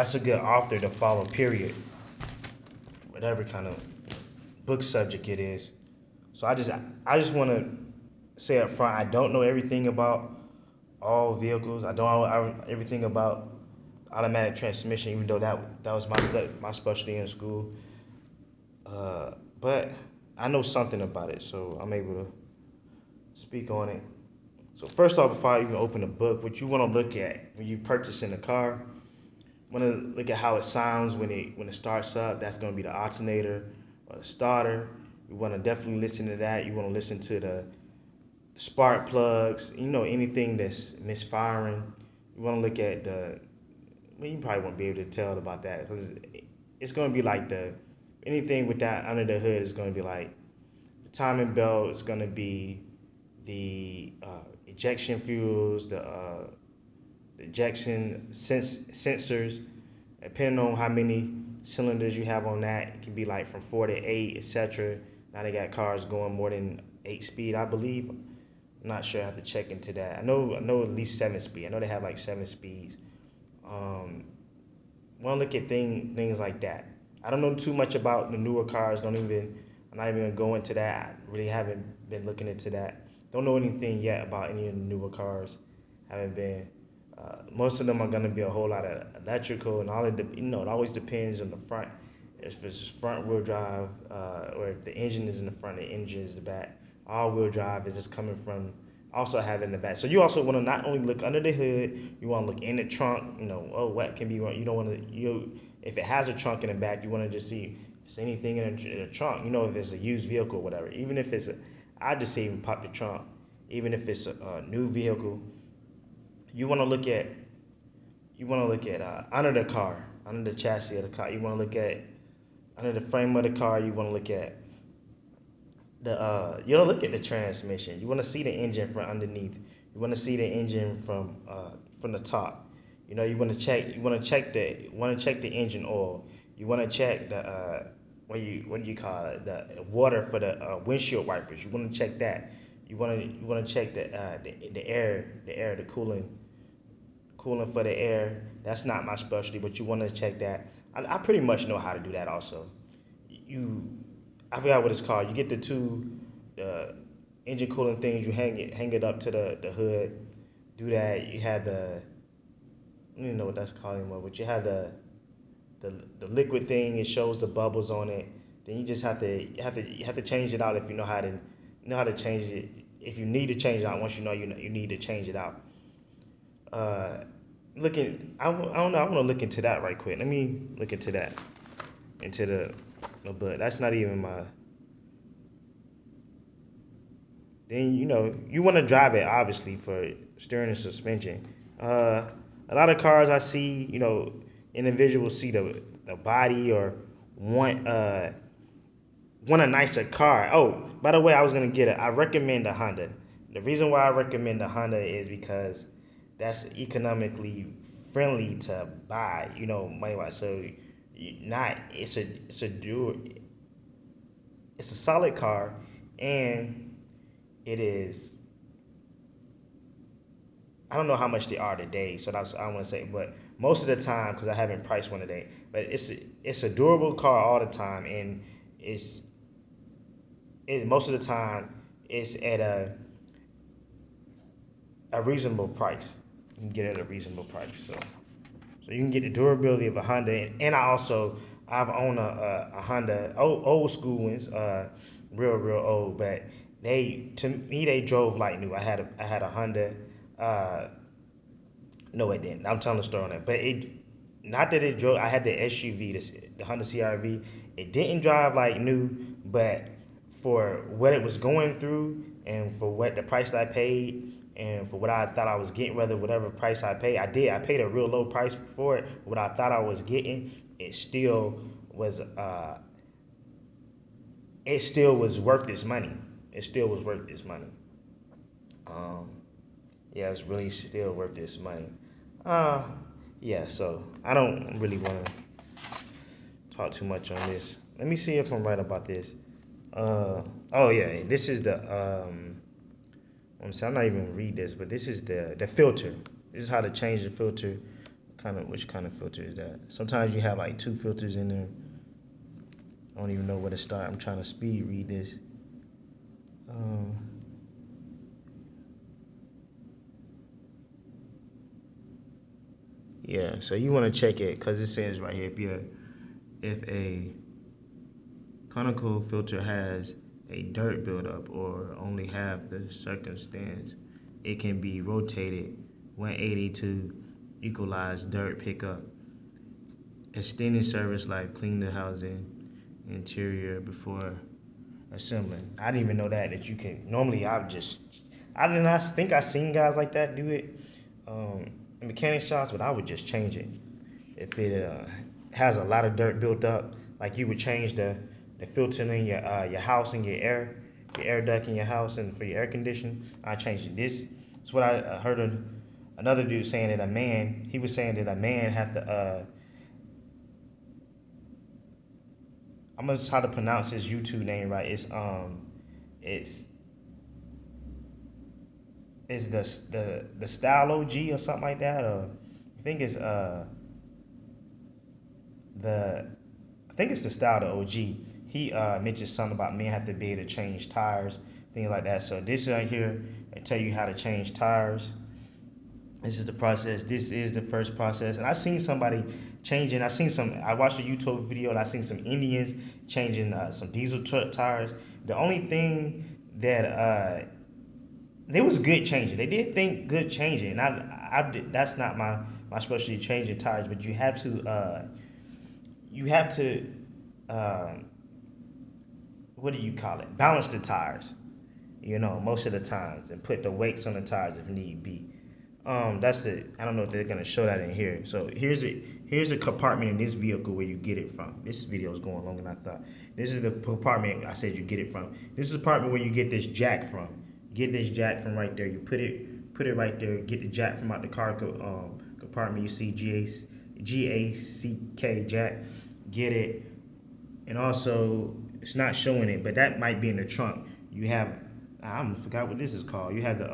That's a good author to follow, period. Whatever kind of book subject it is. So I just want to say up front, I don't know everything about all vehicles. I don't know everything about automatic transmission, even though that was my specialty in school. But I know something about it, so I'm able to speak on it. So first off, before I even open the book, what you want to look at when you purchasing a car, want to look at how it sounds when it starts up. That's going to be the alternator or the starter. You want to definitely listen to that. You want to listen to the spark plugs. Anything that's misfiring. You want to look at the. Well, you probably won't be able to tell about that because it's going to be like the anything with that under the hood is going to be like the timing belt is going to be the ejection fuels, the ejection sensors, depending on how many cylinders you have on that, it can be like from 4 to 8, etc. Now they got cars going more than 8 speed, I believe. I'm not sure. I have to check into that. I know at least 7 speed. I know they have like 7 speeds. Um, Want to look at things like that. I don't know too much about the newer cars. Don't even. I'm not even gonna go into that. I really haven't been looking into that. Don't know anything yet about any of the newer cars. Haven't been. Most of them are gonna be a whole lot of electrical, and all of the. It always depends on the front. If it's front wheel drive, or if the engine is in the front, the engine is the back. All wheel drive is just coming from also have it in the back. So you also want to not only look under the hood, you want to look in the trunk. What can be wrong. You don't want to if it has a trunk in the back, you want to just see if there's anything in the trunk. If it's a used vehicle or whatever. Even if I just say even pop the trunk. Even if it's a new vehicle, you want to look at under the car, under the chassis of the car. You want to look at under the frame of the car. You want to look at you don't look at the transmission. You want to see the engine from underneath. You want to see the engine from the top. You want to check. You want to check the engine oil. You want to check the what do you call it? The water for the windshield wipers. You want to check that. You want to check the air, the cooling for the air. That's not my specialty, but you want to check that. I pretty much know how to do that also. You I forgot what it's called. You get the two engine cooling things. You hang it up to the hood. Do that. You have I don't even know what that's called anymore. But you have the liquid thing. It shows the bubbles on it. Then you just have to change it out if you know how to change it. If you need to change it out, once you need to change it out. Uh, I don't know. I want to look into that right quick. Let me look into that. Into the, no, but that's not even my. Then you want to drive it obviously for steering and suspension. Uh, a lot of cars I see, individuals see the body or want want a nicer car. Oh, by the way, I was gonna get it. I recommend a Honda. The reason why I recommend a Honda is because that's economically friendly to buy. Money wise. So not it's a solid car, and it is. I don't know how much they are today, so that's I want to say, but most of the time, because I haven't priced one today, but it's a durable car all the time, and it's most of the time it's at a reasonable price. You can get it at a reasonable price, so you can get the durability of a Honda, and I've owned a Honda, old school ones, real old, but to me they drove like new. I had a Honda. Uh, no, it didn't. I'm telling the story on that, but it not that it drove. I had the SUV, the Honda CRV. It didn't drive like new, but for what it was going through and for what the price that I paid and for what I thought I was getting, whatever price I paid, I did. I paid a real low price for it. What I thought I was getting, it still was. It still was worth its money. It still was worth its money. Um, yeah, it's really still worth its money. Uh, yeah. So I don't really want to talk too much on this. Let me see if I'm right about this. Oh yeah, this is the I'm not even gonna read this, but this is the filter. This is how to change the filter Which kind of filter is that? Sometimes you have like two filters in there. I don't even know where to start. I'm trying to speed read this. Um, yeah, so you want to check it because it says right here if a conical filter has a dirt buildup or only half the circumstance, it can be rotated 180 to equalize dirt pickup. Extended service life, clean the housing interior before assembling. I didn't even know that you can. Normally, I did not think I seen guys like that do it in mechanic shops, but I would just change it if it has a lot of dirt built up. Like you would change the filter in your house and your air duct in your house and for your air conditioning. I changed it. This is what I heard another dude saying that he was saying that a man have to I'm gonna try to pronounce his YouTube name right. It's is the style OG or something like that, or I think it's the I think it's the style the OG. He mentioned something about men have to be able to change tires, things like that. So this right here, I tell you how to change tires. This is the process. This is the first process. And I seen somebody changing. I watched a YouTube video and I seen some Indians changing some diesel truck tires. The only thing that they was good changing. They did think good changing. And that's not my specialty changing tires, but you have to uh, what do you call it? Balance the tires. Most of the times, and put the weights on the tires if need be. That's the. I don't know if they're gonna show that in here. So here's the compartment in this vehicle where you get it from. This video is going longer than I thought. This is the compartment I said you get it from. This is the compartment where you get this jack from. Get this jack from right there. You put it right there. Get the jack from out the car compartment. You see GACK jack. Get it. And also, it's not showing it, but that might be in the trunk. You have I forgot what this is called. You have the